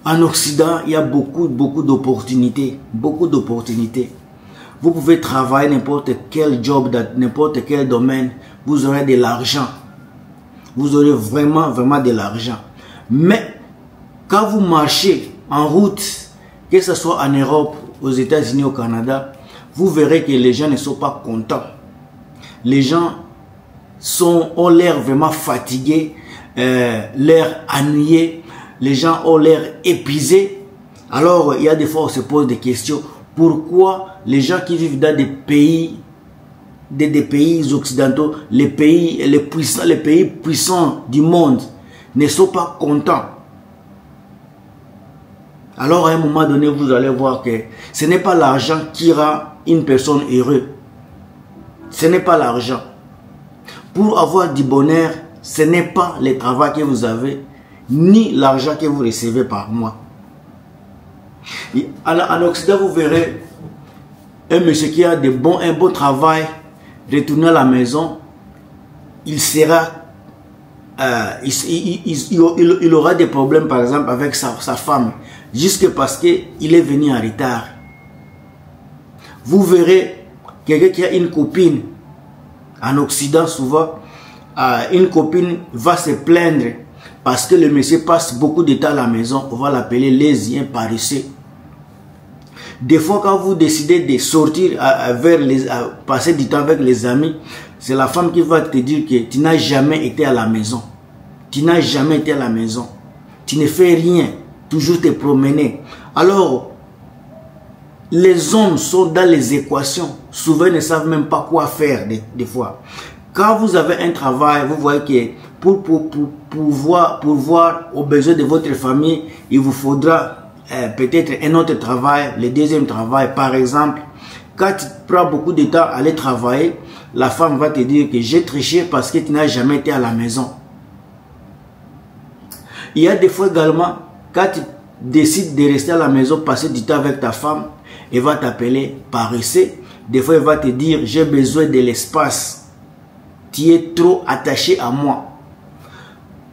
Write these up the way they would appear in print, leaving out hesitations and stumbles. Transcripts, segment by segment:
En Occident, il y a beaucoup d'opportunités. Beaucoup d'opportunités. Vous pouvez travailler n'importe quel job, dans n'importe quel domaine. Vous aurez de l'argent. Vous aurez vraiment de l'argent. Mais quand vous marchez en route, que ce soit en Europe, aux États-Unis, au Canada, vous verrez que les gens ne sont pas contents. Les gens ont l'air vraiment fatigués, l'air ennuyés, les gens ont l'air épuisés. Alors, il y a des fois, on se pose des questions. Pourquoi les gens qui vivent dans des pays occidentaux, les pays puissants du monde, ne sont pas contents? Alors, à un moment donné, vous allez voir que ce n'est pas l'argent qui rend une personne heureuse. Ce n'est pas l'argent. Pour avoir du bonheur, ce n'est pas le travail que vous avez, ni l'argent que vous recevez par mois. En Occident, vous verrez un monsieur qui a un bon travail, retourner à la maison, il sera, il aura des problèmes, par exemple, avec sa femme, juste parce qu'il est venu en retard. Vous verrez quelqu'un qui a une copine, en Occident souvent, une copine va se plaindre parce que le monsieur passe beaucoup de temps à la maison, on va l'appeler lésien, paresseux. Des fois, quand vous décidez de sortir passer du temps avec les amis, c'est la femme qui va te dire que tu n'as jamais été à la maison. Tu n'as jamais été à la maison. Tu ne fais rien, toujours te promener. Alors, les hommes sont dans les équations. Souvent, ils ne savent même pas quoi faire des fois. Quand vous avez un travail, vous voyez que pour pouvoir aux besoins de votre famille, il vous faudra peut-être un autre travail, le deuxième travail. Par exemple, quand tu prends beaucoup de temps à aller travailler, la femme va te dire que j'ai triché parce que tu n'as jamais été à la maison. Il y a des fois également, quand tu décides de rester à la maison, passer du temps avec ta femme, elle va t'appeler paresseux. Des fois, elle va te dire, j'ai besoin de l'espace. Tu es trop attaché à moi.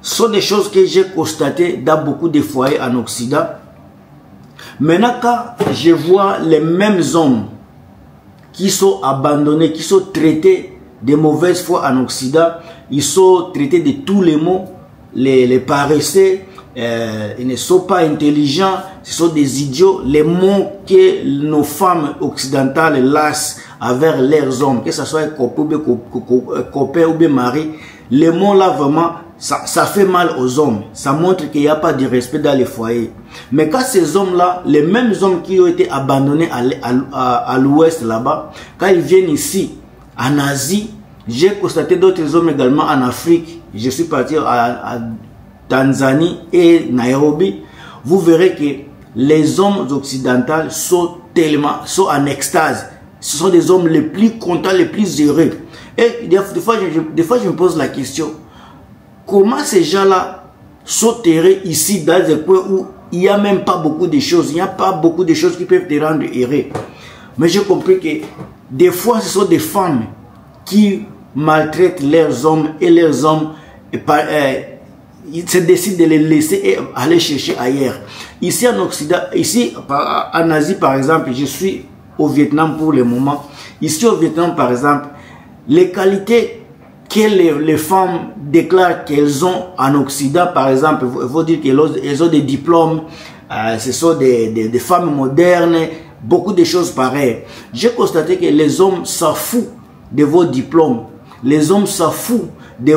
Ce sont des choses que j'ai constatées dans beaucoup de foyers en Occident. Maintenant, quand je vois les mêmes hommes qui sont abandonnés, qui sont traités de mauvaise foi en Occident, ils sont traités de tous les maux, les paresseux, ils ne sont pas intelligents, ce sont des idiots. Les mots que nos femmes occidentales laissent avec leurs hommes, que ce soit copain ou bien mari, les mots là vraiment, ça fait mal aux hommes. Ça montre qu'il n'y a pas de respect dans les foyers. Mais quand ces hommes-là, les mêmes hommes qui ont été abandonnés à l'ouest là-bas, quand ils viennent ici, en Asie, j'ai constaté d'autres hommes également en Afrique. Je suis parti à Tanzanie et Nairobi. Vous verrez que les hommes occidentaux sont en extase. Ce sont des hommes les plus contents, les plus heureux. Et des fois, je me pose la question, comment ces gens-là sont heureux ici dans des coins où il n'y a même pas beaucoup de choses, il n'y a pas beaucoup de choses qui peuvent te rendre heureux. Mais j'ai compris que des fois, ce sont des femmes qui maltraitent leurs hommes et leurs hommes ils se décident de les laisser et aller chercher ailleurs. Ici en Occident, ici en Asie par exemple, je suis au Vietnam pour le moment. Ici au Vietnam par exemple, les qualités que les femmes déclarent qu'elles ont en Occident, par exemple, il faut dire qu'elles ont des diplômes, ce sont des femmes modernes, beaucoup de choses pareilles. J'ai constaté que les hommes s'en foutent de vos diplômes, les hommes s'en foutent des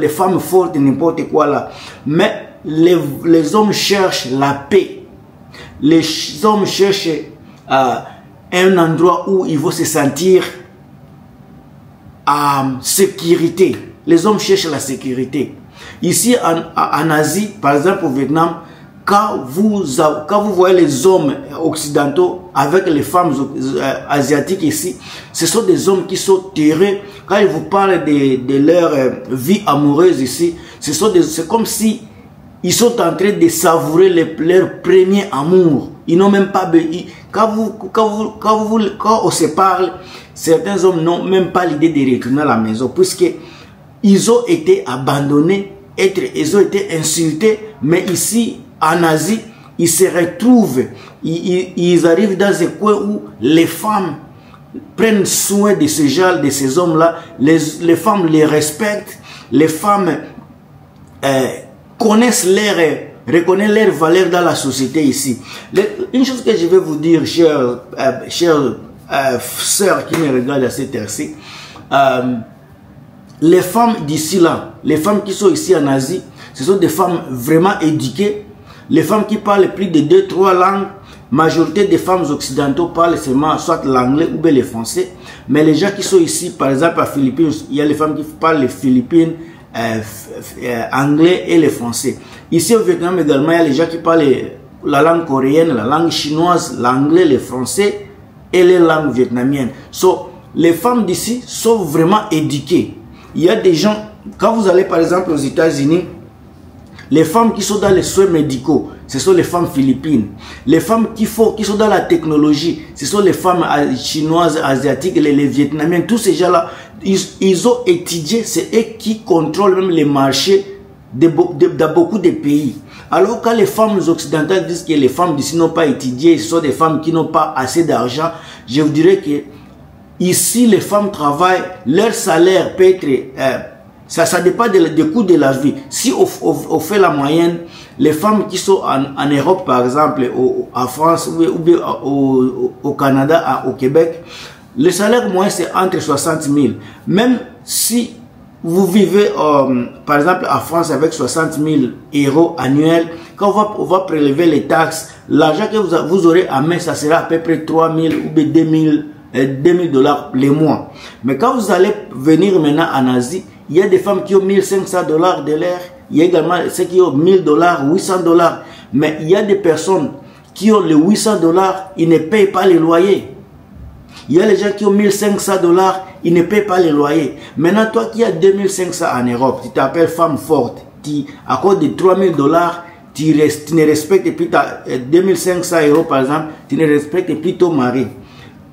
femmes fortes, n'importe quoi là. Mais les hommes cherchent la paix. Les hommes cherchent un endroit où ils vont se sentir en sécurité. Les hommes cherchent la sécurité. Ici en Asie, par exemple au Vietnam, quand vous voyez les hommes occidentaux avec les femmes asiatiques ici, ce sont des hommes qui sont heureux. Quand ils vous parlent de leur vie amoureuse ici, c'est comme si ils sont en train de savourer leur premier amour. Ils n'ont même pas... Quand on se parle, certains hommes n'ont même pas l'idée de retourner à la maison, puisqu'ils ont été abandonnés, ils ont été insultés, mais ici, en Asie, ils se retrouvent, ils arrivent dans un coin où les femmes prennent soin de ce genre, de ces hommes-là, les femmes les respectent, les femmes connaissent reconnaissent leur valeur dans la société ici. Une chose que je vais vous dire, chers sœurs qui me regardent à cette heure-ci, les femmes d'ici là, les femmes qui sont ici en Asie, ce sont des femmes vraiment éduquées, les femmes qui parlent plus de 2-3 langues. Majorité des femmes occidentaux parlent seulement soit l'anglais ou bien le français, mais les gens qui sont ici, par exemple à Philippines, il y a les femmes qui parlent le philippines, anglais et le français. Ici au Vietnam également, il y a les gens qui parlent la langue coréenne, la langue chinoise, l'anglais, le français et les langues vietnamiennes. Les femmes d'ici sont vraiment éduquées. Il y a des gens, quand vous allez par exemple aux États-Unis, les femmes qui sont dans les soins médicaux, ce sont les femmes philippines. Les femmes qui sont dans la technologie, ce sont les femmes chinoises, asiatiques, les vietnamiennes. Tous ces gens-là, ils ont étudié, c'est eux qui contrôlent même les marchés dans beaucoup de pays. Alors quand les femmes occidentales disent que les femmes d'ici n'ont pas étudié, ce sont des femmes qui n'ont pas assez d'argent, je vous dirais que ici les femmes travaillent, leur salaire peut être... ça dépend du coût de la vie. Si on fait la moyenne, les femmes qui sont en Europe, par exemple, en France ou bien au Canada, au Québec, le salaire moyen c'est entre 60 000. Même si vous vivez, par exemple, en France avec 60 000 € annuels, quand on va prélever les taxes, l'argent que vous aurez à main, ça sera à peu près 3 000 ou bien 2 000 $ les mois. Mais quand vous allez venir maintenant en Asie, il y a des femmes qui ont 1 500 $ de l'air. Il y a également ceux qui ont 1 000 $, 800 $. Mais il y a des personnes qui ont les 800 $, ils ne payent pas les loyers. Il y a les gens qui ont 1 500 $, ils ne payent pas les loyers. Maintenant, toi qui as 2 500 en Europe, tu t'appelles femme forte, à cause de 3 000 $, tu ne respectes plus ta 2 500 € par exemple, tu ne respectes plus ton mari.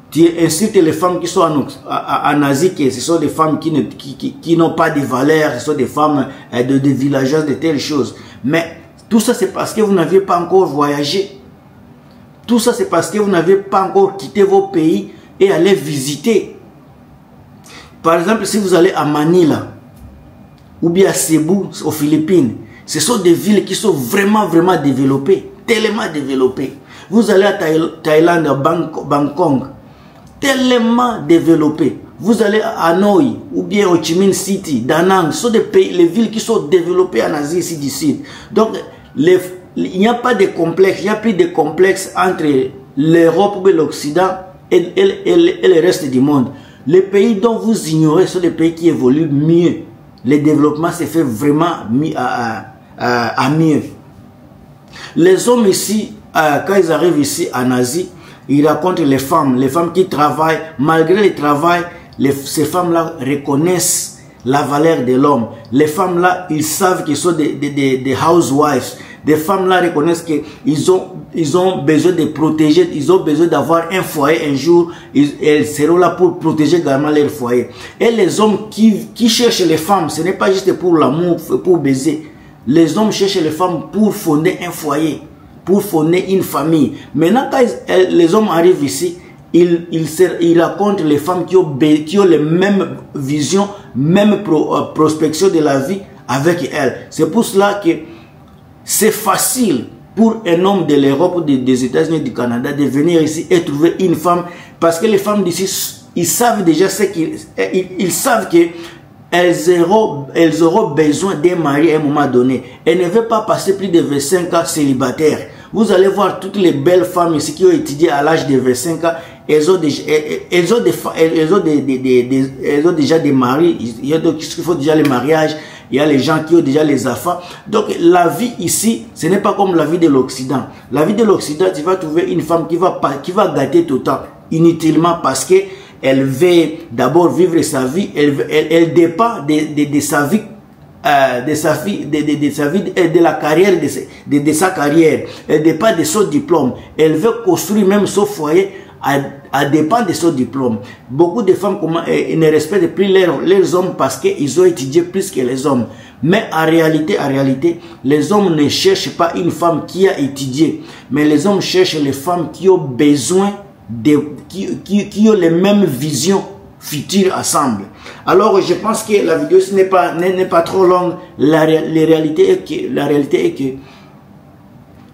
Tu insultes les femmes qui sont en Asie, que ce sont des femmes qui n'ont pas de valeur, ce sont des femmes de villageoises, de telles choses. Mais tout ça, c'est parce que vous n'avez pas encore voyagé. Tout ça, c'est parce que vous n'avez pas encore quitté vos pays et allé visiter. Par exemple, si vous allez à Manila ou bien à Cebu, aux Philippines, ce sont des villes qui sont vraiment développées, tellement développées. Vous allez à Thaïlande, à Bangkok, tellement développé. Vous allez à Hanoi ou bien Ho Chi Minh City, Da Nang, ce sont des pays, les villes qui sont développées en Asie ici du Sud. Donc, il n'y a pas de complexe, il n'y a plus de complexe entre l'Europe et l'Occident et le reste du monde. Les pays dont vous ignorez sont des pays qui évoluent mieux. Le développement se fait vraiment à mieux. Les hommes ici, quand ils arrivent ici en Asie, ils racontent les femmes qui travaillent, malgré le travail, ces femmes-là reconnaissent la valeur de l'homme. Les femmes-là, ils savent qu'ils sont des housewives. Des femmes-là reconnaissent qu'ils ont besoin de protéger, ils ont besoin d'avoir un foyer un jour, elles seront là pour protéger également leur foyer. Et les hommes qui cherchent les femmes, ce n'est pas juste pour l'amour, pour baiser. Les hommes cherchent les femmes pour fonder un foyer, pour fonder une famille. Maintenant, quand les hommes arrivent ici, ils racontent les femmes qui ont les mêmes visions, même prospection de la vie avec elles. C'est pour cela que c'est facile pour un homme de l'Europe, des États-Unis, du Canada, de venir ici et trouver une femme. Parce que les femmes d'ici, ils savent déjà ce qu'ils savent que elles auront besoin d'un mari à un moment donné. Elles ne veulent pas passer plus de 25 ans célibataires. Vous allez voir toutes les belles femmes ici qui ont étudié à l'âge de 25 ans. Elles ont déjà des maris. Il y a d'autres qui font déjà le mariage. Il y a les gens qui ont déjà les enfants. Donc la vie ici, ce n'est pas comme la vie de l'Occident. La vie de l'Occident, tu vas trouver une femme qui va gâter tout le temps, inutilement, parce que elle veut d'abord vivre sa vie. Elle dépend de sa vie. De la carrière, de sa carrière. Elle dépend de son diplôme. Elle veut construire même son foyer à dépendre de son diplôme. Beaucoup de femmes ne respectent plus leurs hommes parce qu'ils ont étudié plus que les hommes. Mais en réalité, les hommes ne cherchent pas une femme qui a étudié, mais les hommes cherchent les femmes qui ont besoin qui ont les mêmes visions futures ensemble. Alors je pense que la vidéo n'est pas trop longue. La réalité est que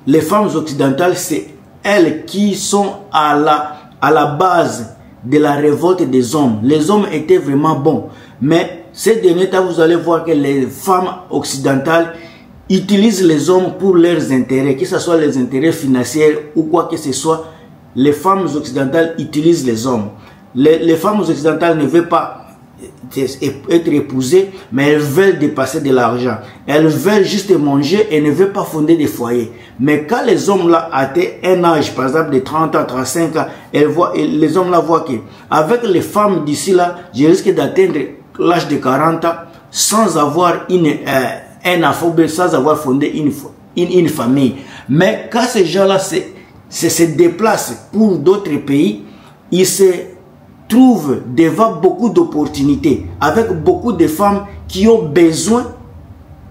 les femmes occidentales, c'est elles qui sont à la base de la révolte des hommes. Les hommes étaient vraiment bons, mais ces derniers temps, vous allez voir que les femmes occidentales utilisent les hommes pour leurs intérêts, que ce soit les intérêts financiers ou quoi que ce soit. Les femmes occidentales utilisent les hommes. Les femmes occidentales ne veulent pas être épousées, mais elles veulent dépasser de l'argent. Elles veulent juste manger et ne veulent pas fonder des foyers. Mais quand les hommes là atteignent un âge, par exemple de 30 ans, 35 ans, les hommes là voient que avec les femmes d'ici là, je risque d'atteindre l'âge de 40 ans sans avoir un enfant, sans avoir fondé une famille. Mais quand ces gens-là se déplacent pour d'autres pays, ils se trouvent devant beaucoup d'opportunités, avec beaucoup de femmes qui ont besoin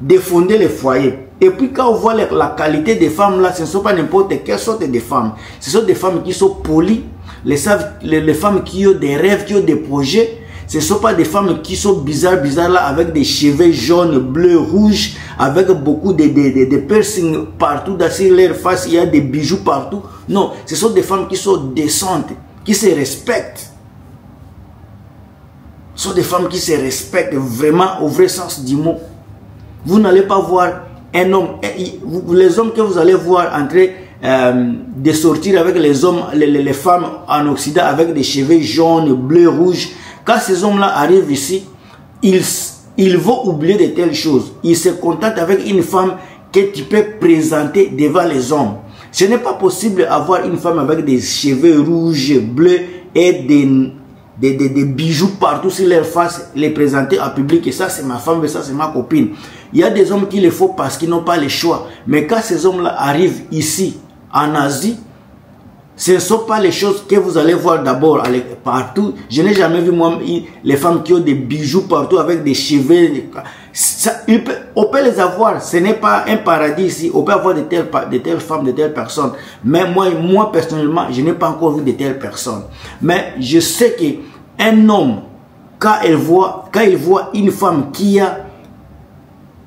de fonder les foyers. Et puis quand on voit la qualité des femmes là, ce ne sont pas n'importe quelle sorte de femmes. Ce sont des femmes qui sont polies, les femmes qui ont des rêves, qui ont des projets. Ce ne sont pas des femmes qui sont bizarres là, avec des cheveux jaunes, bleus, rouges, avec beaucoup de piercings partout dans leur face, il y a des bijoux partout. Non, ce sont des femmes qui sont décentes, qui se respectent. Ce sont des femmes qui se respectent vraiment au vrai sens du mot. Vous n'allez pas voir un homme, les hommes que vous allez voir en train de sortir avec les femmes en Occident avec des cheveux jaunes, bleus, rouges. Quand ces hommes-là arrivent ici, ils vont oublier de telles choses. Ils se contentent avec une femme que tu peux présenter devant les hommes. Ce n'est pas possible d'avoir une femme avec des cheveux rouges, bleus et des bijoux partout sur leur face, les présenter en public. Et ça, c'est ma femme, et ça, c'est ma copine. Il y a des hommes qui le font parce qu'ils n'ont pas le choix. Mais quand ces hommes-là arrivent ici, en Asie, ce ne sont pas les choses que vous allez voir d'abord partout. Je n'ai jamais vu moi les femmes qui ont des bijoux partout avec des cheveux. On peut les avoir. Ce n'est pas un paradis ici. On peut avoir de telles femmes, de telles personnes. Mais moi personnellement, je n'ai pas encore vu de telles personnes. Mais je sais qu'un homme, quand il voit une femme qui a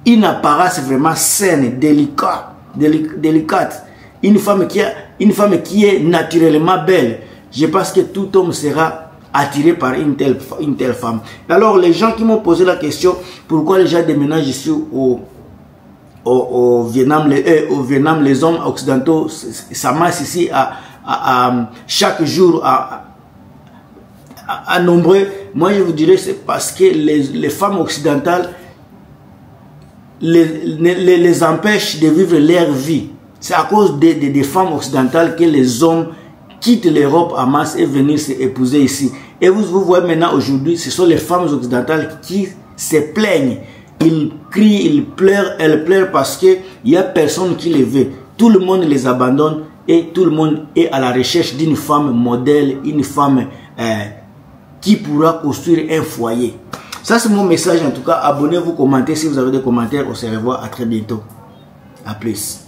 une apparence vraiment saine, délicate, une femme qui est naturellement belle, je pense que tout homme sera attiré par une telle femme. Alors les gens qui m'ont posé la question, pourquoi les gens déménagent ici au Vietnam, les hommes occidentaux s'amassent ici à chaque jour à nombreux. Moi je vous dirais c'est parce que les femmes occidentales les empêchent de vivre leur vie. C'est à cause des femmes occidentales que les hommes quittent l'Europe en masse et viennent s'épouser ici. Et vous voyez maintenant aujourd'hui, ce sont les femmes occidentales qui se plaignent. Ils crient, elles pleurent parce qu'il n'y a personne qui les veut. Tout le monde les abandonne et tout le monde est à la recherche d'une femme modèle, une femme qui pourra construire un foyer. Ça c'est mon message en tout cas. Abonnez-vous, commentez si vous avez des commentaires. On se revoit à très bientôt. À plus.